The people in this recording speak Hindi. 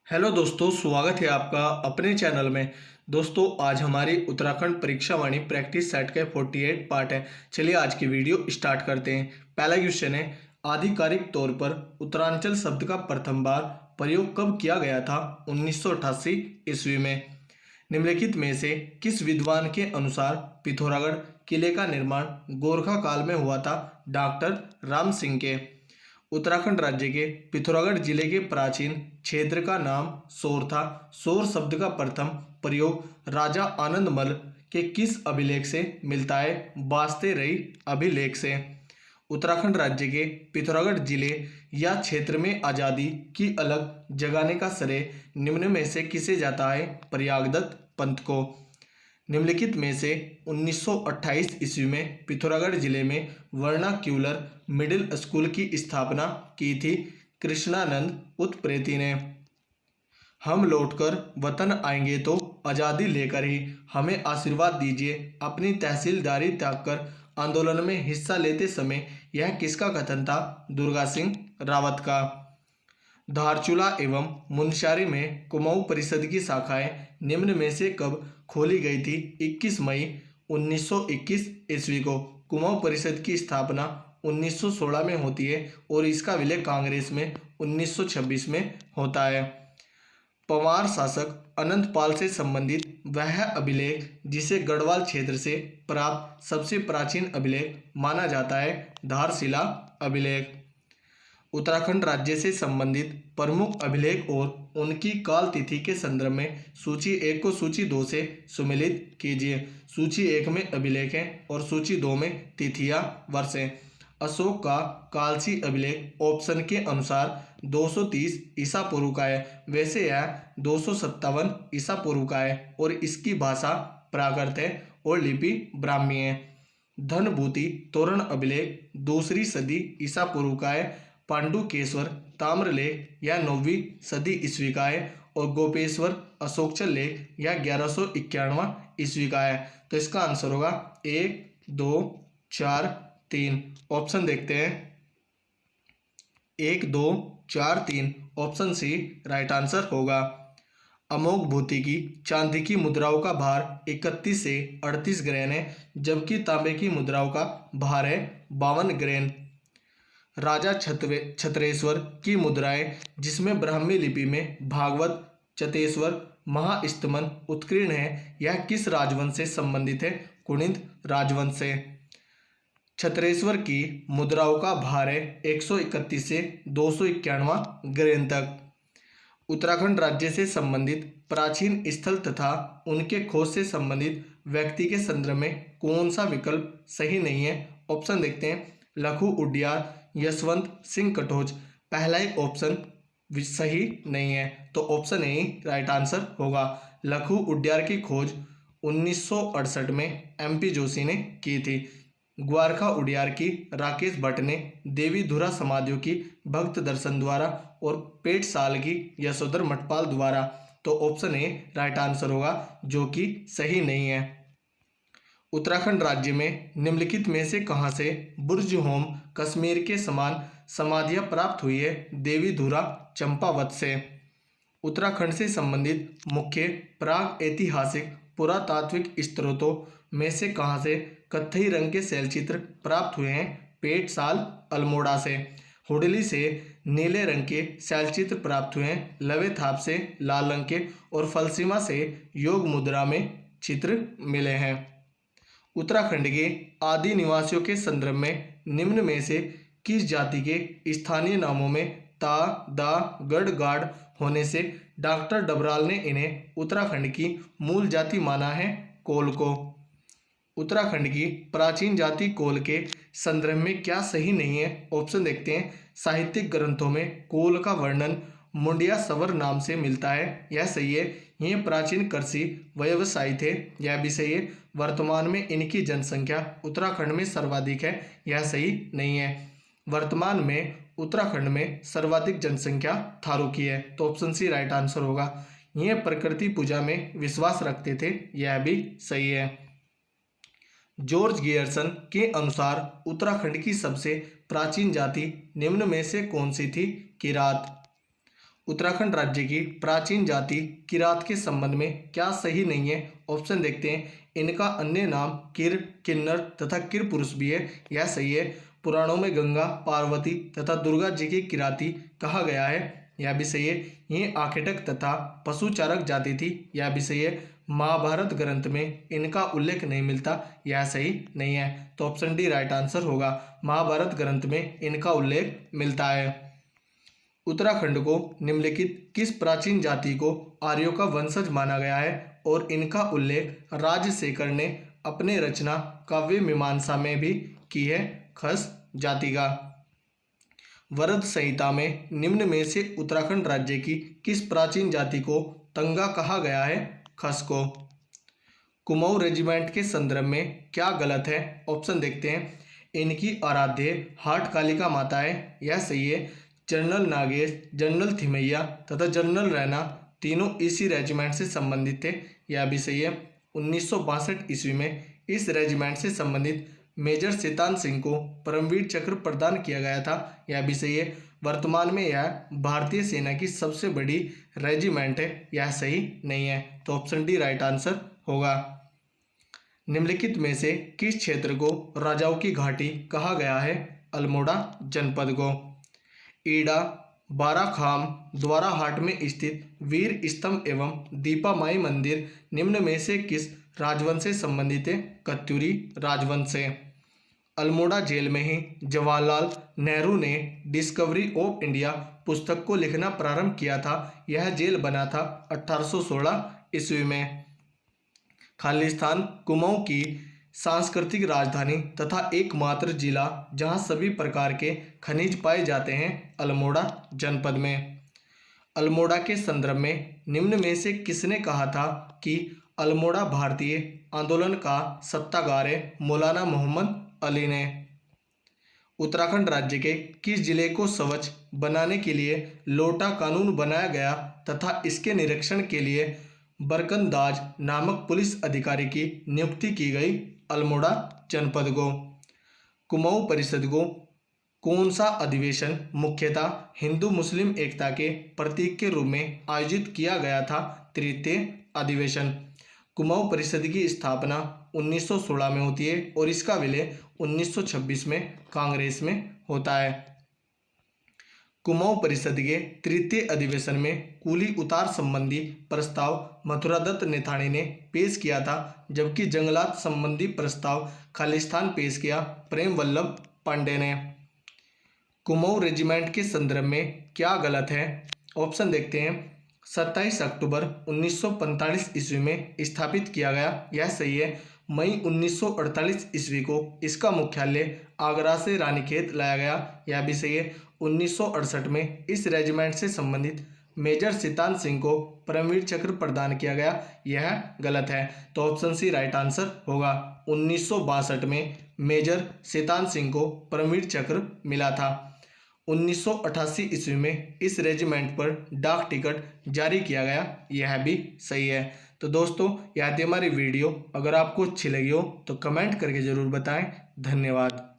हेलो दोस्तों, स्वागत है आपका अपने चैनल में। दोस्तों, आज हमारी उत्तराखंड परीक्षा वाणी प्रैक्टिस सेट के 48 पार्ट है। चलिए आज की वीडियो स्टार्ट करते हैं। पहला क्वेश्चन है, आधिकारिक तौर पर उत्तरांचल शब्द का प्रथम बार प्रयोग कब किया गया था? 1988 ईस्वी में। निम्नलिखित में से किस विद्वान के अनुसार पिथौरागढ़ किले का निर्माण गोरखा काल में हुआ था? डॉक्टर राम सिंह के। उत्तराखंड राज्य के पिथौरागढ़ जिले के प्राचीन क्षेत्र का नाम सोर था। सोर शब्द का प्रथम प्रयोग राजा आनंदमल के किस अभिलेख से मिलता है? वास्ते रही अभिलेख से। उत्तराखंड राज्य के पिथौरागढ़ जिले या क्षेत्र में आज़ादी की अलग जगाने का श्रेय निम्न में से किसे जाता है? प्रयागदत्त पंत को। निम्नलिखित में से 1928 ईस्वी में पिथौरागढ़ जिले में वर्नाक्यूलर मिडिल स्कूल की स्थापना की थी कृष्णानंद उत्प्रेती ने। हम लौटकर वतन आएंगे तो आज़ादी लेकर ही, हमें आशीर्वाद दीजिए। अपनी तहसीलदारी त्याग कर आंदोलन में हिस्सा लेते समय यह किसका कथन था? दुर्गा सिंह रावत का। धारचूला एवं मुनस्यारी में कुमाऊं परिषद की शाखाएं निम्न में से कब खोली गई थी? 21 मई 1921 ईस्वी को। कुमाऊं परिषद की स्थापना 1916 में होती है और इसका विलय कांग्रेस में 1926 में होता है। पंवार शासक अनंतपाल से संबंधित वह अभिलेख जिसे गढ़वाल क्षेत्र से प्राप्त सबसे प्राचीन अभिलेख माना जाता है? धारशिला अभिलेख। उत्तराखंड राज्य से संबंधित प्रमुख अभिलेख और उनकी काल तिथि के संदर्भ में सूची 1 को सूची 2 से सुमेलित कीजिए। सूची 1 में अभिलेख हैं और सूची 2 में तिथियां, वर्ष हैं। अशोक का कालसी अभिलेख ऑप्शन के अनुसार 230 ईसा पूर्व का है, वैसे यह 257 ईसा पूर्व का है और इसकी भाषा प्राकृत है और लिपि ब्राह्मी है। धनभूति तोरण अभिलेख 2री सदी ईसा पूर्व का है। पांडुकेश्वर ताम्रलेख यह 9वीं सदी ईस्वी का है और गोपेश्वर अशोकचल लेख यह 1191 ईस्वी का है। तो इसका आंसर होगा 1, 2, 4, 3। ऑप्शन देखते हैं। 1, 2, 4, 3 ऑप्शन सी राइट आंसर होगा। अमोघ भूति की चांदी की मुद्राओं का भार 31 से 38 ग्रेन है, जबकि तांबे की मुद्राओं का भार है 52 ग्रेन। राजा छत्रेश्वर की मुद्राएं जिसमें ब्राह्मी लिपि में भागवत, चतेश्वर, महास्तमन उत्कीर्ण है, यह किस राजवंश से संबंधित है? कुणिद राजवंश से। छत्रेश्वर की मुद्राओं का भार है 131 से 291 ग्रेन तक। उत्तराखंड राज्य से संबंधित प्राचीन स्थल तथा उनके खोज से संबंधित व्यक्ति के संदर्भ में कौन सा विकल्प सही नहीं है? ऑप्शन देखते हैं। लखू उडियार, यशवंत सिंह कटोच। पहला ही ऑप्शन सही नहीं है, तो ऑप्शन ए राइट आंसर होगा। लखू उडियार की खोज 1968 में MP जोशी ने की थी। ग्वारखा उडियार की राकेश भट्ट ने देवी धुरा समाधियों की भक्त दर्शन द्वारा और पेट साल की यशोधर मठपाल द्वारा। तो ऑप्शन ए राइट आंसर होगा, जो कि सही नहीं है। उत्तराखंड राज्य में निम्नलिखित में से कहां से बुर्ज होम कश्मीर के समान समाधियां प्राप्त हुई है? देवी धुरा चंपावत से। उत्तराखंड से संबंधित मुख्य प्राग ऐतिहासिक पुरातात्विक स्रोतों में से कहां से कत्थई रंग के शैलचित्र प्राप्त हुए हैं? पेट साल अल्मोड़ा से। हुडली से नीले रंग के शैलचित्र प्राप्त हुए हैं। लवेथाप से लाल रंग के और फलसीमा से योग मुद्रा में चित्र मिले हैं। उत्तराखंड के आदि निवासियों के संदर्भ में निम्न में से किस जाति के स्थानीय नामों में ता, दा, गढ़, गाड़ होने से डॉक्टर डबराल ने इन्हें उत्तराखंड की मूल जाति माना है? कोल को। उत्तराखंड की प्राचीन जाति कोल के संदर्भ में क्या सही नहीं है? ऑप्शन देखते हैं। साहित्यिक ग्रंथों में कोल का वर्णन मुंडिया सवर नाम से मिलता है, यह सही है। ये प्राचीन कृषि व्यवसायी थे, यह भी सही है। वर्तमान में इनकी जनसंख्या उत्तराखंड में सर्वाधिक है, यह सही नहीं है। वर्तमान में उत्तराखंड में सर्वाधिक जनसंख्या थारू की है, तो ऑप्शन सी राइट आंसर होगा। ये प्रकृति पूजा में विश्वास रखते थे, यह भी सही है। जॉर्ज गियर्सन के अनुसार उत्तराखंड की सबसे प्राचीन जाति निम्न में से कौन सी थी? किरात। उत्तराखंड राज्य की प्राचीन जाति किरात के संबंध में क्या सही नहीं है? ऑप्शन देखते हैं। इनका अन्य नाम किर, किन्नर तथा किर पुरुष भी है, यह सही है। पुराणों में गंगा, पार्वती तथा दुर्गा जी की किराती कहा गया है, यह भी सही है। ये आखेटक तथा पशुचारक जाति थी, यह भी सही है। महाभारत ग्रंथ में इनका उल्लेख नहीं मिलता, यह सही नहीं है। तो ऑप्शन डी राइट आंसर होगा। महाभारत ग्रंथ में इनका उल्लेख मिलता है। उत्तराखंड को निम्नलिखित किस प्राचीन जाति को आर्यों का वंशज माना गया है और इनका उल्लेख राजशेखर ने अपने रचना काव्य मीमांसा में भी की है? खस जाति का। वरद संहिता में निम्न में से उत्तराखंड राज्य की किस प्राचीन जाति को तंगा कहा गया है? खस को। कुमाऊं रेजिमेंट के संदर्भ में क्या गलत है? ऑप्शन देखते हैं। इनकी आराध्य हाट कालिका माता है, यह सही है। जनरल नागेश, जनरल थिमैया तथा जनरल रैना तीनों इसी रेजिमेंट से संबंधित थे, यह भी सही है। 1962 ईस्वी में इस रेजिमेंट से संबंधित मेजर शैतान सिंह को परमवीर चक्र प्रदान किया गया था, यह भी सही है। वर्तमान में यह भारतीय सेना की सबसे बड़ी रेजिमेंट है, यह सही नहीं है। तो ऑप्शन डी राइट आंसर होगा। निम्नलिखित में से किस क्षेत्र को राजाओं की घाटी कहा गया है? अल्मोड़ा जनपद को। ईडा, बाराखाम, द्वाराहाट में स्थित वीर स्तंभ एवं दीपा माई मंदिर निम्न में से किस राजवंश से संबंधित है? कत्यूरी राजवंश से। अल्मोड़ा जेल में ही जवाहरलाल नेहरू ने डिस्कवरी ऑफ इंडिया पुस्तक को लिखना प्रारंभ किया था, यह जेल बना था 1816 ईस्वी में। खालिस्तान कुमाऊं की सांस्कृतिक राजधानी तथा एकमात्र जिला जहां सभी प्रकार के खनिज पाए जाते हैं, अल्मोड़ा जनपद में। अल्मोड़ा के संदर्भ में निम्न में से किसने कहा था कि अल्मोड़ा भारतीय आंदोलन का सत्तागार है? मौलाना मोहम्मद अली ने। उत्तराखंड राज्य के किस जिले को स्वच्छ बनाने के लिए लोटा कानून बनाया गया तथा इसके निरीक्षण के लिए बरकंदाज नामक पुलिस अधिकारी की नियुक्ति की गई? अल्मोड़ा जनपद को। कुमाऊं परिषद को कौन सा अधिवेशन मुख्यतः हिंदू मुस्लिम एकता के प्रतीक के रूप में आयोजित किया गया था? तृतीय अधिवेशन। कुमाऊं परिषद की स्थापना 1916 में होती है और इसका विलय 1926 में कांग्रेस में होता है। कुमाऊं परिषद के तृतीय अधिवेशन में कूली उतार संबंधी प्रस्ताव मथुरादत्त नेथानी ने पेश किया था, जबकि जंगलात संबंधी प्रस्ताव खालिस्तान पेश किया प्रेम वल्लभ पांडे ने। कुमाऊं रेजिमेंट के संदर्भ में क्या गलत है? ऑप्शन देखते हैं। 27 अक्टूबर 1945 ईस्वी में स्थापित किया गया, यह सही है। मई 1948 ईस्वी को इसका मुख्यालय आगरा से रानीखेत लाया गया, यह भी सही है। 1968 में इस रेजिमेंट से संबंधित मेजर शैतान सिंह को परमवीर चक्र प्रदान किया गया, यह गलत है। तो ऑप्शन सी राइट आंसर होगा। 1962 में मेजर शैतान सिंह को परमवीर चक्र मिला था। 1988 ईस्वी में इस रेजिमेंट पर डाक टिकट जारी किया गया, यह भी सही है। तो दोस्तों, यह थी हमारी वीडियो। अगर आपको अच्छी लगी हो तो कमेंट करके ज़रूर बताएं। धन्यवाद।